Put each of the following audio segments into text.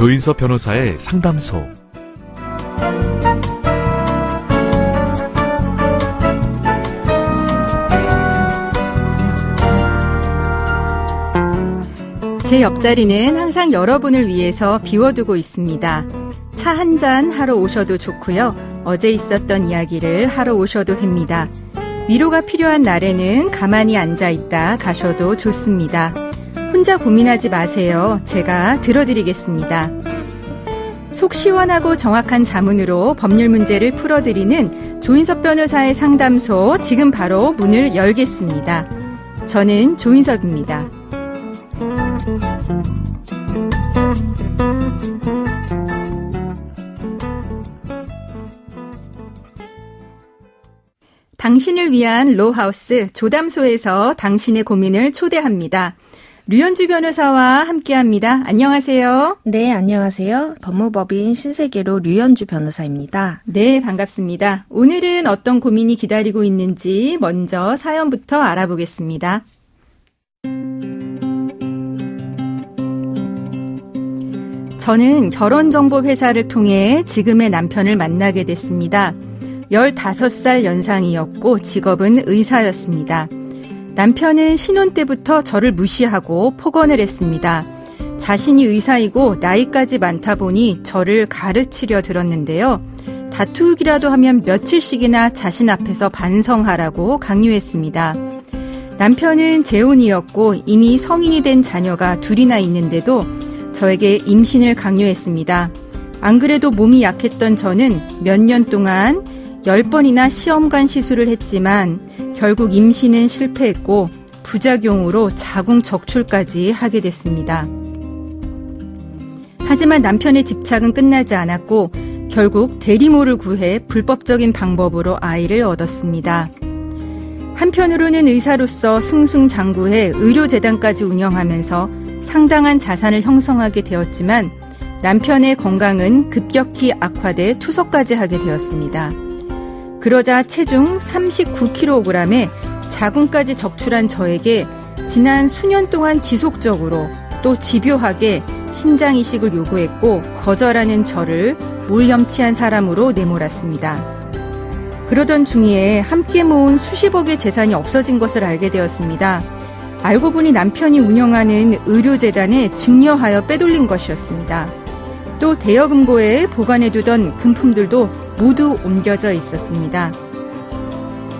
조인섭 변호사의 상담소. 제 옆자리는 항상 여러분을 위해서 비워두고 있습니다. 차 한 잔 하러 오셔도 좋고요. 어제 있었던 이야기를 하러 오셔도 됩니다. 위로가 필요한 날에는 가만히 앉아있다 가셔도 좋습니다. 혼자 고민하지 마세요. 제가 들어드리겠습니다. 속 시원하고 정확한 자문으로 법률 문제를 풀어드리는 조인섭 변호사의 상담소, 지금 바로 문을 열겠습니다. 저는 조인섭입니다. 당신을 위한 로하우스 조담소에서 당신의 고민을 초대합니다. 류현주 변호사와 함께합니다. 안녕하세요. 네, 안녕하세요. 법무법인 신세계로 류현주 변호사입니다. 네, 반갑습니다. 오늘은 어떤 고민이 기다리고 있는지 먼저 사연부터 알아보겠습니다. 저는 결혼정보회사를 통해 지금의 남편을 만나게 됐습니다. 15살 연상이었고 직업은 의사였습니다. 남편은 신혼 때부터 저를 무시하고 폭언을 했습니다. 자신이 의사이고 나이까지 많다 보니 저를 가르치려 들었는데요. 다투기라도 하면 며칠씩이나 자신 앞에서 반성하라고 강요했습니다. 남편은 재혼이었고 이미 성인이 된 자녀가 둘이나 있는데도 저에게 임신을 강요했습니다. 안 그래도 몸이 약했던 저는 몇 년 동안 10번이나 시험관 시술을 했지만 결국 임신은 실패했고 부작용으로 자궁 적출까지 하게 됐습니다. 하지만 남편의 집착은 끝나지 않았고 결국 대리모를 구해 불법적인 방법으로 아이를 얻었습니다. 한편으로는 의사로서 승승장구해 의료재단까지 운영하면서 상당한 자산을 형성하게 되었지만 남편의 건강은 급격히 악화돼 투석까지 하게 되었습니다. 그러자 체중 39kg에 자궁까지 적출한 저에게 지난 수년 동안 지속적으로 또 집요하게 신장 이식을 요구했고 거절하는 저를 몰염치한 사람으로 내몰았습니다. 그러던 중에 함께 모은 수십억의 재산이 없어진 것을 알게 되었습니다. 알고 보니 남편이 운영하는 의료재단에 증여하여 빼돌린 것이었습니다. 또 대여금고에 보관해두던 금품들도 모두 옮겨져 있었습니다.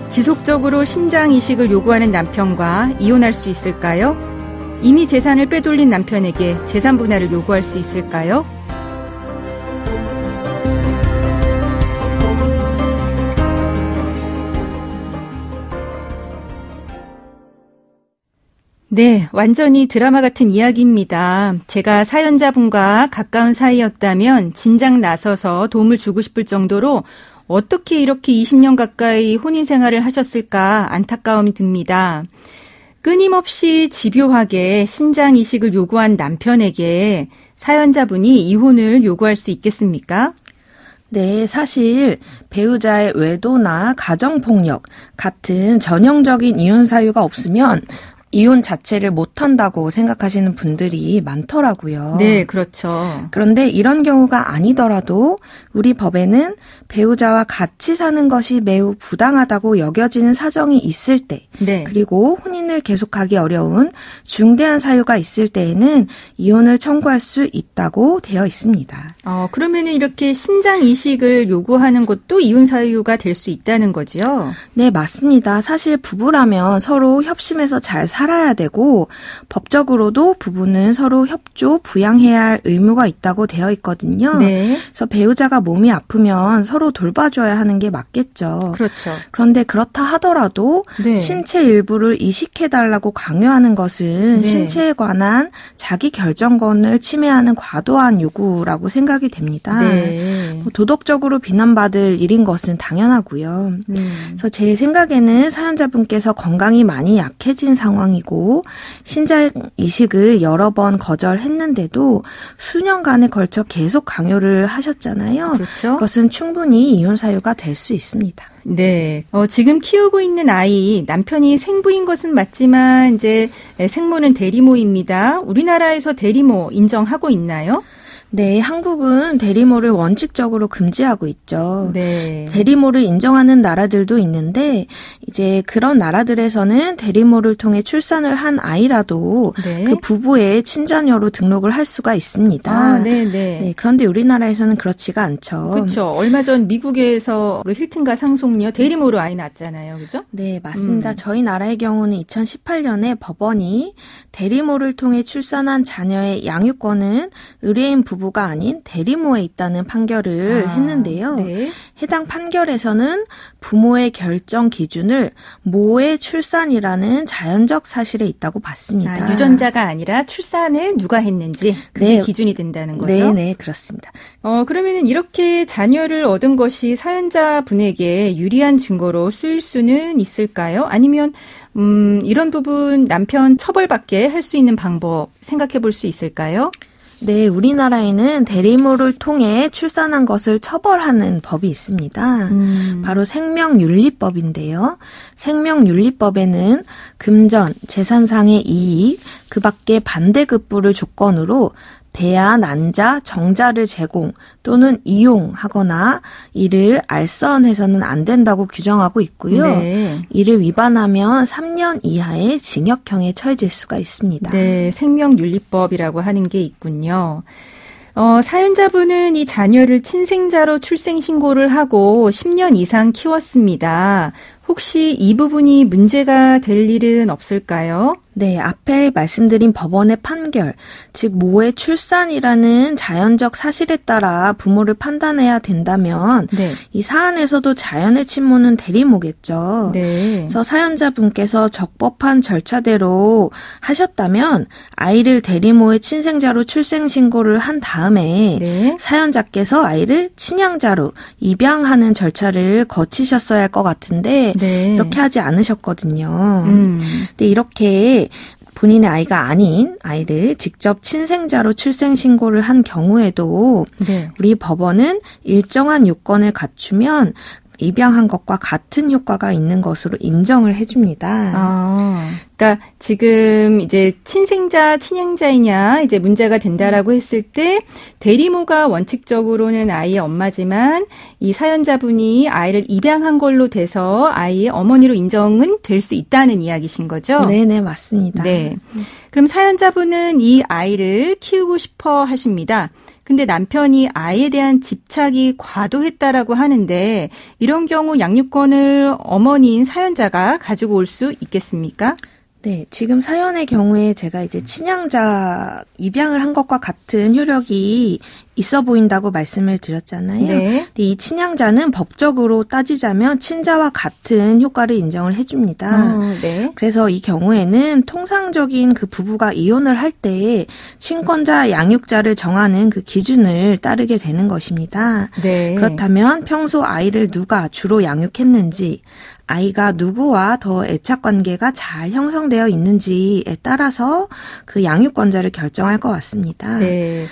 지속적으로 신장 이식을 요구하는 남편과 이혼할 수 있을까요? 이미 재산을 빼돌린 남편에게 재산 분할을 요구할 수 있을까요? 네, 완전히 드라마 같은 이야기입니다. 제가 사연자분과 가까운 사이였다면 진작 나서서 도움을 주고 싶을 정도로 어떻게 이렇게 20년 가까이 혼인 생활을 하셨을까 안타까움이 듭니다. 끊임없이 집요하게 신장 이식을 요구한 남편에게 사연자분이 이혼을 요구할 수 있겠습니까? 네, 사실 배우자의 외도나 가정폭력 같은 전형적인 이혼 사유가 없으면 이혼 자체를 못한다고 생각하시는 분들이 많더라고요. 네, 그렇죠. 그런데 이런 경우가 아니더라도 우리 법에는 배우자와 같이 사는 것이 매우 부당하다고 여겨지는 사정이 있을 때, 네. 그리고 혼인을 계속하기 어려운 중대한 사유가 있을 때에는 이혼을 청구할 수 있다고 되어 있습니다. 그러면은 이렇게 신장 이식을 요구하는 것도 이혼 사유가 될 수 있다는 거죠? 네, 맞습니다. 사실 부부라면 서로 협심해서 잘 살아야 되고 법적으로도 부부는 서로 협조, 부양해야 할 의무가 있다고 되어 있거든요. 네. 그래서 배우자가 몸이 아프면 서로 돌봐줘야 하는 게 맞겠죠. 그렇죠. 그런데 그렇다 하더라도 네. 신체 일부를 이식해달라고 강요하는 것은 네. 신체에 관한 자기 결정권을 침해하는 과도한 요구라고 생각이 됩니다. 네. 도덕적으로 비난받을 일인 것은 당연하고요. 그래서 제 생각에는 사연자분께서 건강이 많이 약해진 상황이고 신장 이식을 여러 번 거절했는데도 수년간에 걸쳐 계속 강요를 하셨잖아요. 그렇죠. 그것은 충분히 이혼 사유가 될 수 있습니다. 네. 지금 키우고 있는 아이, 남편이 생부인 것은 맞지만 이제 생모는 대리모입니다. 우리나라에서 대리모 인정하고 있나요? 네, 한국은 대리모를 원칙적으로 금지하고 있죠. 네. 대리모를 인정하는 나라들도 있는데 이제 그런 나라들에서는 대리모를 통해 출산을 한 아이라도 네. 그 부부의 친자녀로 등록을 할 수가 있습니다. 아, 네. 네, 그런데 우리나라에서는 그렇지가 않죠. 그렇죠. 얼마 전 미국에서 그 힐튼과 상속녀 대리모로 아이 낳았잖아요. 그죠? 네, 맞습니다. 저희 나라의 경우는 2018년에 법원이 대리모를 통해 출산한 자녀의 양육권은 의뢰인 부부가 아닌 대리모에 있다는 판결을 했는데요. 네. 해당 판결에서는 부모의 결정 기준을 모의 출산이라는 자연적 사실에 있다고 봤습니다. 유전자가 아니라 출산을 누가 했는지 그게 네. 기준이 된다는 거죠? 네, 네, 그렇습니다. 그러면은 이렇게 자녀를 얻은 것이 사연자분에게 유리한 증거로 쓰일 수는 있을까요? 아니면 이런 부분 남편 처벌받게 할 수 있는 방법 생각해 볼 수 있을까요? 네, 우리나라에는 대리모를 통해 출산한 것을 처벌하는 법이 있습니다. 바로 생명윤리법인데요. 생명윤리법에는 금전, 재산상의 이익, 그 밖에 반대급부를 조건으로 배아, 난자, 정자를 제공 또는 이용하거나 이를 알선해서는 안 된다고 규정하고 있고요. 네. 이를 위반하면 3년 이하의 징역형에 처해질 수가 있습니다. 네, 생명윤리법이라고 하는 게 있군요. 사연자분은 이 자녀를 친생자로 출생신고를 하고 10년 이상 키웠습니다. 혹시 이 부분이 문제가 될 일은 없을까요? 네, 앞에 말씀드린 법원의 판결, 즉 모의 출산이라는 자연적 사실에 따라 부모를 판단해야 된다면 네. 이 사안에서도 자연의 친모는 대리모겠죠. 네. 그래서 사연자분께서 적법한 절차대로 하셨다면 아이를 대리모의 친생자로 출생신고를 한 다음에 네. 사연자께서 아이를 친양자로 입양하는 절차를 거치셨어야 할 것 같은데 네. 이렇게 하지 않으셨거든요. 근데 이렇게 본인의 아이가 아닌 아이를 직접 친생자로 출생신고를 한 경우에도 네. 우리 법원은 일정한 요건을 갖추면 입양한 것과 같은 효과가 있는 것으로 인정을 해줍니다. 그러니까 지금 이제 친생자, 친양자이냐 이제 문제가 된다라고 했을 때 대리모가 원칙적으로는 아이의 엄마지만 이 사연자분이 아이를 입양한 걸로 돼서 아이의 어머니로 인정은 될 수 있다는 이야기신 거죠? 네네, 맞습니다. 네. 그럼 사연자분은 이 아이를 키우고 싶어 하십니다. 근데 남편이 아이에 대한 집착이 과도했다라고 하는데 이런 경우 양육권을 어머니인 사연자가 가지고 올 수 있겠습니까? 네, 지금 사연의 경우에 제가 이제 친양자 입양을 한 것과 같은 효력이 있어 보인다고 말씀을 드렸잖아요. 네. 근데 이 친양자는 법적으로 따지자면 친자와 같은 효과를 인정을 해줍니다. 네. 그래서 이 경우에는 통상적인 그 부부가 이혼을 할 때 친권자, 양육자를 정하는 그 기준을 따르게 되는 것입니다. 네. 그렇다면 평소 아이를 누가 주로 양육했는지, 아이가 누구와 더 애착관계가 잘 형성되어 있는지에 따라서 그 양육권자를 결정할 것 같습니다. 네.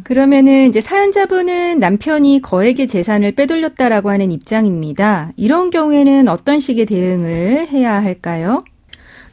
그러면은 이제 사연자분은 남편이 거액의 재산을 빼돌렸다라고 하는 입장입니다. 이런 경우에는 어떤 식의 대응을 해야 할까요?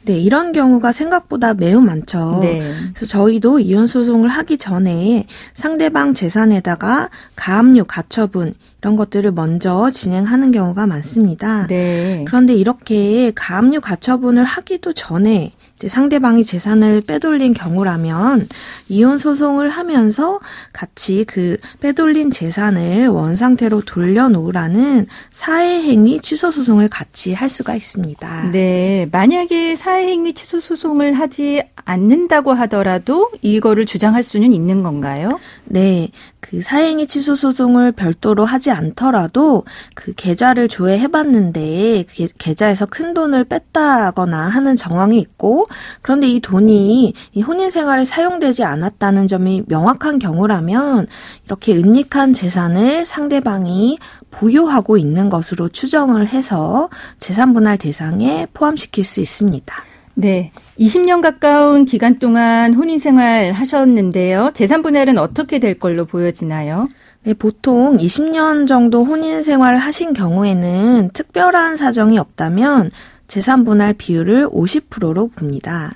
네, 이런 경우가 생각보다 매우 많죠. 네. 그래서 저희도 이혼 소송을 하기 전에 상대방 재산에다가 가압류, 가처분 이런 것들을 먼저 진행하는 경우가 많습니다. 네. 그런데 이렇게 가압류, 가처분을 하기도 전에 이제 상대방이 재산을 빼돌린 경우라면 이혼 소송을 하면서 같이 그 빼돌린 재산을 원상태로 돌려놓으라는 사회행위 취소 소송을 같이 할 수가 있습니다. 네. 만약에 사회행위 취소 소송을 하지 않는다고 하더라도 이거를 주장할 수는 있는 건가요? 네. 그 사회행위 취소 소송을 별도로 하지 않더라도 그 계좌를 조회해봤는데 그 계좌에서 큰 돈을 뺐다거나 하는 정황이 있고 그런데 이 돈이 이 혼인 생활에 사용되지 않았다는 점이 명확한 경우라면 이렇게 은닉한 재산을 상대방이 보유하고 있는 것으로 추정을 해서 재산분할 대상에 포함시킬 수 있습니다. 네. 20년 가까운 기간 동안 혼인생활 하셨는데요. 재산분할은 어떻게 될 걸로 보여지나요? 네, 보통 20년 정도 혼인생활을 하신 경우에는 특별한 사정이 없다면 재산분할 비율을 50%로 봅니다.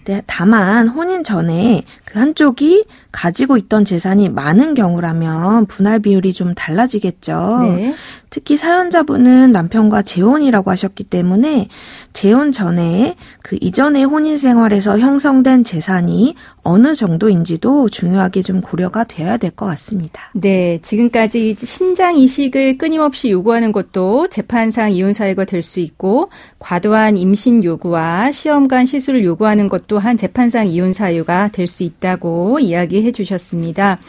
네, 다만 혼인 전에 그 한쪽이 가지고 있던 재산이 많은 경우라면 분할 비율이 좀 달라지겠죠. 네. 특히 사연자분은 남편과 재혼이라고 하셨기 때문에 재혼 전에 그 이전의 혼인 생활에서 형성된 재산이 어느 정도인지도 중요하게 좀 고려가 되어야 될 것 같습니다. 네, 지금까지 신장 이식을 끊임없이 요구하는 것도 재판상 이혼 사유가 될 수 있고 과도한 임신 요구와 시험관 시술을 요구하는 것 또한 재판상 이혼 사유가 될 수 있다고 이야기해 주셨습니다.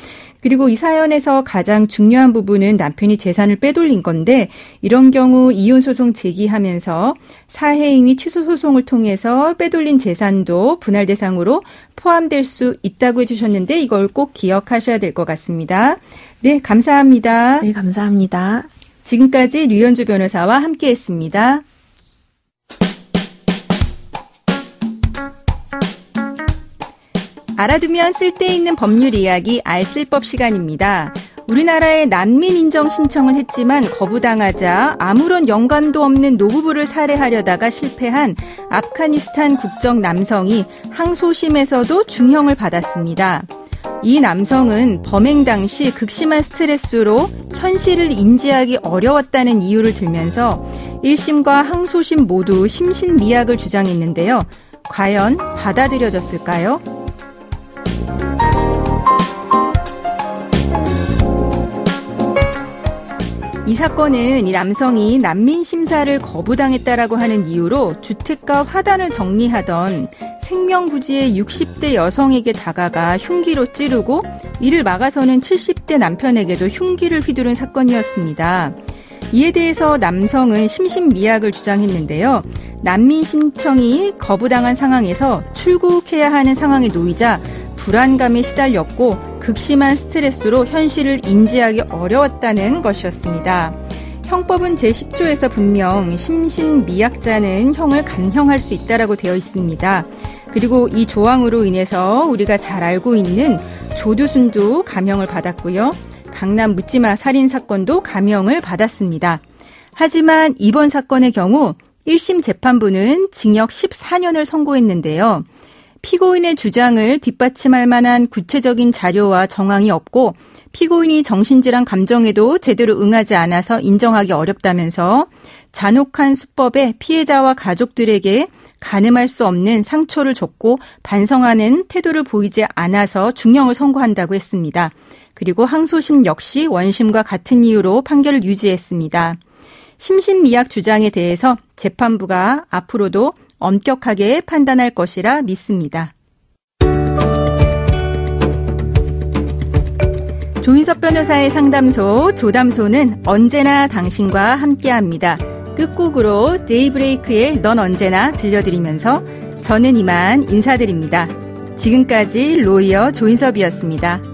그리고 이 사연에서 가장 중요한 부분은 남편이 재산을 빼돌린 건데 이런 경우 이혼소송 제기하면서 사해행위 취소소송을 통해서 빼돌린 재산도 분할 대상으로 포함될 수 있다고 해주셨는데 이걸 꼭 기억하셔야 될 것 같습니다. 네, 감사합니다. 네, 감사합니다. 지금까지 류현주 변호사와 함께했습니다. 알아두면 쓸데있는 법률 이야기 알쓸법 시간입니다. 우리나라에 난민 인정 신청을 했지만 거부당하자 아무런 연관도 없는 노부부를 살해하려다가 실패한 아프가니스탄 국적 남성이 항소심에서도 중형을 받았습니다. 이 남성은 범행 당시 극심한 스트레스로 현실을 인지하기 어려웠다는 이유를 들면서 1심과 항소심 모두 심신미약을 주장했는데요. 과연 받아들여졌을까요? 이 사건은 이 남성이 난민 심사를 거부당했다라고 하는 이유로 주택가 화단을 정리하던 생명부지의 60대 여성에게 다가가 흉기로 찌르고 이를 막아서는 70대 남편에게도 흉기를 휘두른 사건이었습니다. 이에 대해서 남성은 심신미약을 주장했는데요. 난민 신청이 거부당한 상황에서 출국해야 하는 상황에 놓이자 불안감에 시달렸고 극심한 스트레스로 현실을 인지하기 어려웠다는 것이었습니다. 형법은 제10조에서 분명 심신미약자는 형을 감형할 수 있다라고 되어 있습니다. 그리고 이 조항으로 인해서 우리가 잘 알고 있는 조두순도 감형을 받았고요. 강남 묻지마 살인 사건도 감형을 받았습니다. 하지만 이번 사건의 경우 1심 재판부는 징역 14년을 선고했는데요. 피고인의 주장을 뒷받침할 만한 구체적인 자료와 정황이 없고 피고인이 정신질환 감정에도 제대로 응하지 않아서 인정하기 어렵다면서 잔혹한 수법에 피해자와 가족들에게 가늠할 수 없는 상처를 줬고 반성하는 태도를 보이지 않아서 중형을 선고한다고 했습니다. 그리고 항소심 역시 원심과 같은 이유로 판결을 유지했습니다. 심신미약 주장에 대해서 재판부가 앞으로도 엄격하게 판단할 것이라 믿습니다. 조인섭 변호사의 상담소 조담소는 언제나 당신과 함께합니다. 끝곡으로 데이브레이크의 넌 언제나 들려드리면서 저는 이만 인사드립니다. 지금까지 로이어 조인섭이었습니다.